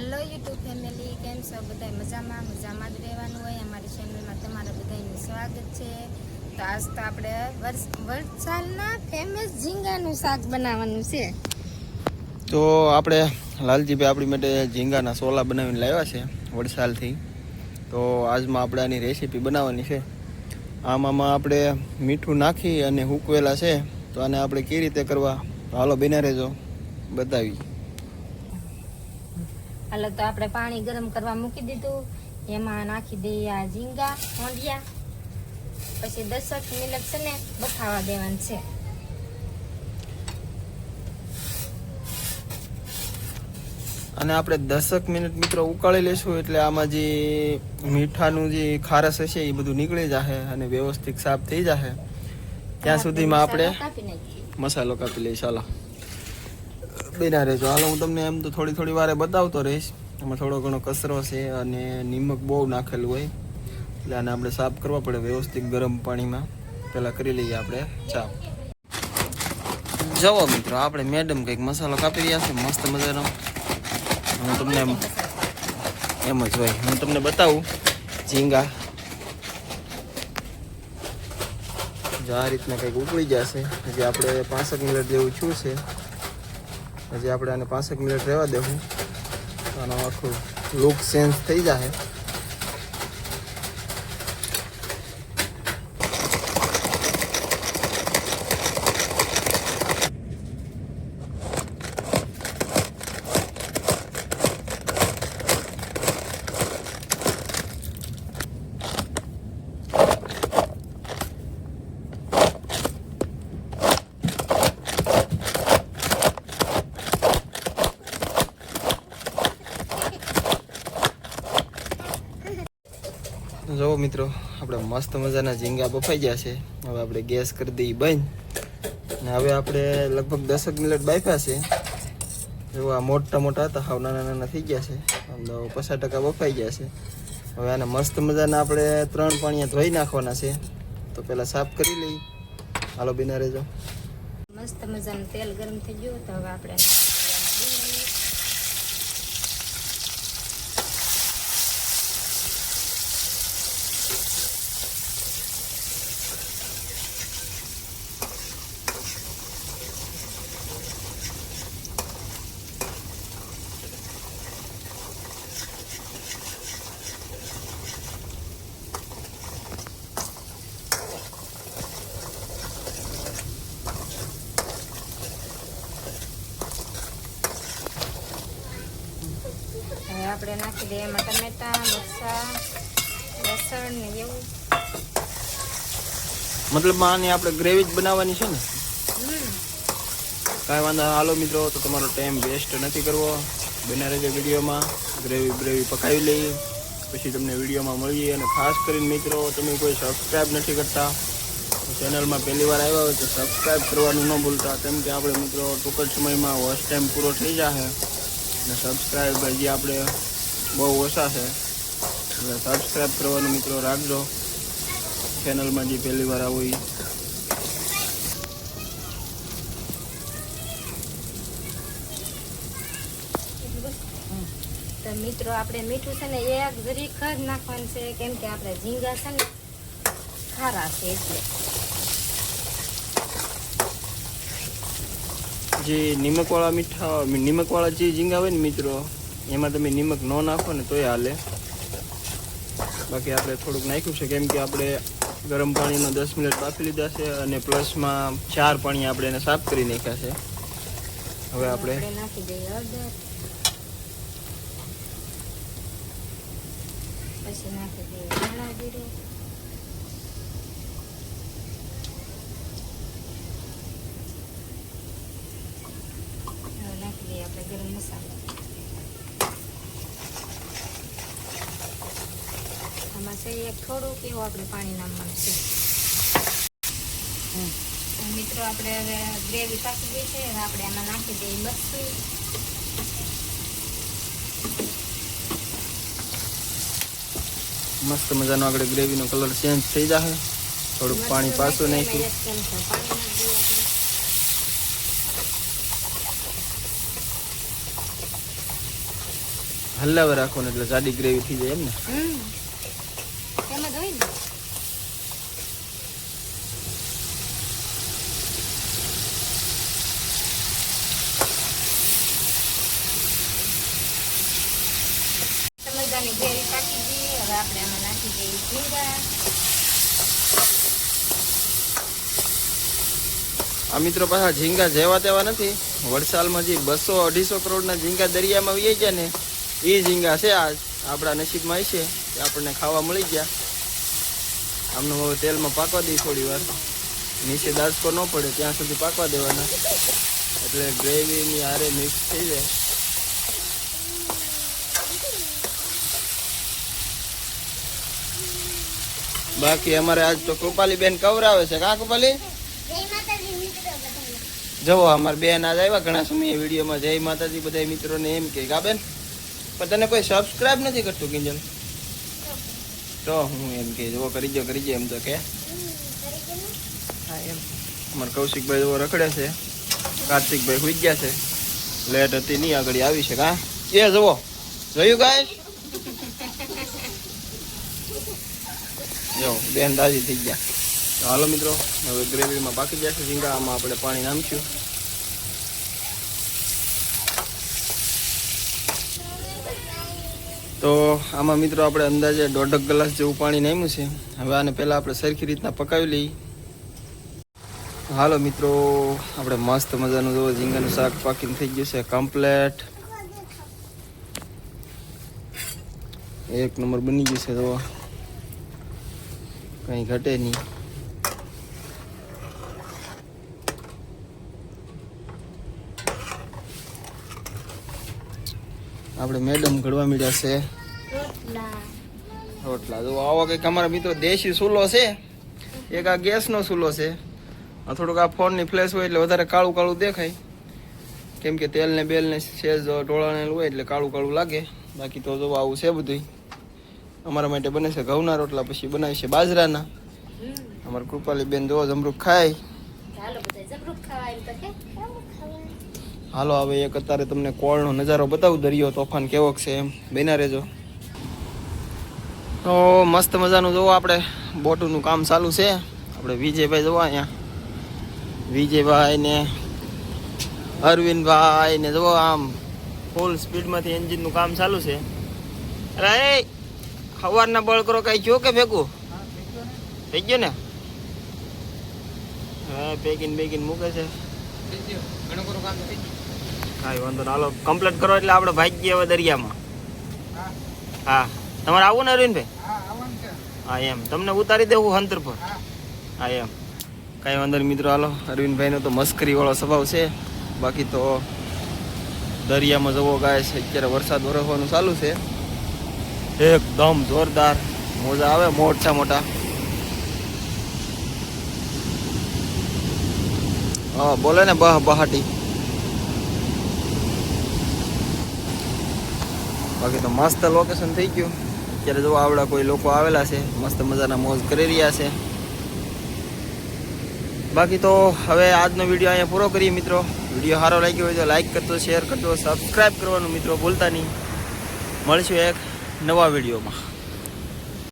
Hello YouTube family केम छो बधाय मजामां ज रहेवानुं होय। अमारी चेनलमां तमारा बधायनुं स्वागत छे। तो आज तो आपणे वलसाडना फेमस झींगानुं शाक बनाववानुं छे। तो આપણે લાલજીભાઈ આપણી માટે ઝીંગાના સોલા બનાવીને લાવ્યા છે વડસાલથી। તો આજમાં આપણે આની રેસીપી બનાવવાની છે। આમાં આપણે મીઠું નાખી અને હૂકવેલા છે। તો આને આપણે કઈ રીતે કરવા તો હાલો બિના રહેજો બતાવી। હાલો તો આપણે પાણી ગરમ કરવા મૂકી દીધું, એમાં નાખી દઈએ આ ઝીંગા હોંડિયા, પછી 10 મિનિટ છે ને બફાવા દેવાનું છે। અને આપણે 10 મિનિટ મિત્રો ઉકાળી લેશું એટલે આમાં જે મીઠાનું જે ખારસ હશે એ બધું નીકળી જશે અને વ્યવસ્થિત સાફ થઈ જશે। ત્યાં સુધીમાં આપણે મસાલો કાપી લઈશું। ચાલો બિના રહેજો। હાલો હું તમને એમ તો થોડી વારે બતાવતો રહીશ। એમાં થોડો ઘણો કચરો છે અને નિમક બહુ નાખેલું હોય એટલે આને આપણે સાફ કરવા પડે વ્યવસ્થિત ગરમ પાણીમાં। પહેલાં કરી લઈએ આપણે સાફ। જુઓ મિત્રો આપણે મેડમ કંઈક મસાલો કાપી રહ્યા છે મસ્ત મજાનો। હું તમને એમ જ હોય હું તમને બતાવું ઝીંગા જો આ રીતના કંઈક ઉકળી જશે। હજી આપણે 5 મિનિટ જેવું છું છે। હજી આપણે આને 5 મિનિટ રહેવા દેવું, આનો આખું લુક ચેન્જ થઈ જશે। જો મિત્રો આપણે મસ્ત મજાના ઝીંગા બફાઈ ગયા છે। હવે આપણે ગેસ કરી દઈએ બંધ અને હવે આપણે લગભગ 10 મિનિટ બાફ્યા છે। જો આ મોટા મોટા હતા હાવ નાના નાના થઈ ગયા છે, 50% બફાઈ ગયા છે। હવે આને મસ્ત મજાના આપણે 3 પાણીયા ધોઈ નાખવાના છે। તો પહેલાં સાફ કરી લઈએ। હાલો બિના રહેજો। મસ્ત મજાનું તેલ ગરમ થઈ ગયું તો હવે આપણે આપણે નાખી દઈએ એમાં ટમેટા, મરચાં, લસણ ને એવું। મતલબ આની આપણે ગ્રેવી જ બનાવવાની છે ને? કાંઈ વાંધો। હાલો મિત્રો તો તમારો ટાઈમ વેસ્ટ નથી કરવો, બના રહેજો વિડીયોમાં। ગ્રેવી પકાવી લઈએ પછી તમને વિડીયોમાં મળીએ। અને ખાસ કરીને મિત્રો તમે કોઈ સબસ્ક્રાઈબ નથી કરતા ચેનલમાં પહેલી વાર આવ્યા હોય તો સબસ્ક્રાઈબ કરવાનું ન ભૂલતા, કેમ કે આપણે મિત્રો ટૂંક જ સમયમાં વોચ ટાઈમ પૂરો થઈ જશે અને સબસ્ક્રાઈબ હજી આપણે બહુ ઓછા છે એટલે સબસ્ક્રાઈબ કરવાનું મિત્રો રાખજો ચેનલમાં જે પહેલી વાર આવો એ। તો મિત્રો આપણે મીઠું છે ને એક જરીક જ નાખવાનું છે, કેમ કે આપણે ઝીંગા છે ને ખારા છે એટલે। જે નિમકવાળા જે ઝીંગા હોય ને મિત્રો એમાં તમે નિમક ન નાખો ને તોય હાલે, બાકી આપણે થોડુંક નાખ્યું છે કેમ કે આપણે ગરમ પાણીમાં 10 મિનિટ બાફી લીધા છે અને પ્લસમાં 4 પાણી આપણે એને સાફ કરી નાખ્યા છે। હવે આપણે નાખી દઈએ હળદર, પછી નાખી દઈએ ધાણા જીરું, નાખી દઈએ આપણે ગરમ મસાલો। આમાં છે એક થોડુંક એવું આપણે પાણી નાખવાનું છે। મિત્રો આપણે હવે ગ્રેવી પાકી ગઈ છે, હવે આપણે આમાં નાખી દઈએ મરચું, મસ્ત મજાનો આપણે ગ્રેવીનો કલર ચેન્જ થઈ જશે। થોડુંક પાણી પાછું નાખ્યું, હલાવે રાખો ને એટલે જાડી ગ્રેવી થઈ જાય એમ ને. એમ જ હોય ને. ટમેટાની ગ્રેવી પાકી ગઈ. હવે આપણે આમાં નાખી દઈએ જીરા. આ મિત્રો પાછા ઝીંગા જેવા તેવા નથી. વડસાલમાં જે 200-250 કરોડના ઝીંગા દરિયામાં વહી ગયા ને એ ઝીંગા છે. આજ આપણા નસીબમાં છે કે આપણને ખાવા મળી ગયા. આમને હવે તેલમાં પાકવા દઈએ થોડી વાર, નીચે દાજકો ન પડે ત્યાં સુધી પાકવા દેવાના, એટલે ગ્રેવીની હારે મિક્સ થઈ જાય. બાકી અમારે આજ તો કૃપાલી બેન કવરાવે છે. કા કૃપાલી? જવો અમારે બેન આજ આવ્યા ઘણા સમય વિડીયોમાં. જય માતાજી બધા મિત્રોને એમ કે કા બેન, પણ તને કોઈ સબસ્ક્રાઇબ નથી કરતું કિંજલ? તો હું એમ કે જવો કરી દો એમ તો કે હા એમ. અમારે કૌશિકભાઈ જવો રખડે છે, કાર્તિકભાઈ સુઈ ગયા છે, લેટ હતી નહીં આગળ આવી છે. કા એ જવો જોયું ગાય જો બેન દાજી થઈ ગયા. તો હાલો મિત્રો, હવે ગ્રેવીમાં પાકી જશે ઝીંગા. આમાં આપણે પાણી નાખીશું. તો આમાં મિત્રો આપણે અંદાજે 1.5 ગ્લાસ જેવું પાણી નાખ્યું છે. હવે આને પહેલાં આપણે સરખી રીતના પકાવી લઈએ. હાલો મિત્રો, આપણે મસ્ત મજાનું જો ઝીંગાનું શાક પાકીને થઈ ગયું છે કમ્પ્લેટ. એક નંબર બની ગયું છે. જો કંઈ ઘટે નહીં. આપણે મેડમ ઘડવા મીડ્યા છે રોટલા. જો આવો કંઈક અમારા મિત્રો દેશી ચૂલો છે. એક આ ગેસનો ચૂલો છે. આ થોડુંક આ ફોનની ફ્લેશ હોય એટલે વધારે કાળું કાળું દેખાય, કેમ કે તેલને બેલને સેજ ટોળાને હોય એટલે કાળું કાળું લાગે. બાકી તો જો આવું છે બધું. અમારા માટે બને છે ઘઉંના રોટલા, પછી બનાવી છે બાજરાના. અમારા કૃપાલી બેન જો જમરૂખ ખાય. હાલો હવે એક અત્યારે તમને કોળનો નજારો બતાવું, દરિયો તોફાન કેવોક છે એમ. બેના રહેજો. તો મસ્ત મજાનું જોવો આપણે બોટુનું કામ ચાલુ છે. આપણે વિજયભાઈ જોવા અહીંયા, વિજયભાઈ ને અરવિંદભાઈ ને જોવો આમ ફૂલ સ્પીડમાંથી એન્જિનનું કામ ચાલુ છે. અરે સવારના બળ કરો કઈ જો કે ભેગું થઈ ગયો ને? હા પેકિંગ મૂકે છે. કાંઈ વાંધો ના. હાલો કમ્પ્લીટ કરો એટલે આપણે ભાગીએ હવે દરિયામાં. હા તમારે આવું ને અરવિંદભાઈ? હા એમ તમને ઉતારી દેવું હંતર પર? હા એમ કાંઈ વાંધો નહીં મિત્રો. હાલો અરવિંદભાઈનો તો મસ્કરી વાળો સ્વભાવ છે. બાકી તો દરિયામાં જવો ગાય છે. અત્યારે વરસાદ વરસવાનું ચાલુ છે. એકદમ જોરદાર મોજા આવે મોટા મોટા. હા બોલે ને બહાટી. બાકી તો મસ્ત લોકેશન થઈ ગયું. અત્યારે જો આવડા કોઈ લોકો આવેલા છે, મસ્ત મજાના મોજ કરી રહ્યા છે. બાકી તો હવે આજનો વિડીયો અહીંયા પૂરો કરીએ મિત્રો. વિડીયો સારો લાગ્યો હોય તો લાઈક કરજો, શેર કરજો, સબસ્ક્રાઈબ કરવાનું મિત્રો ભૂલતા નહીં. મળીશું એક નવા વિડીયોમાં.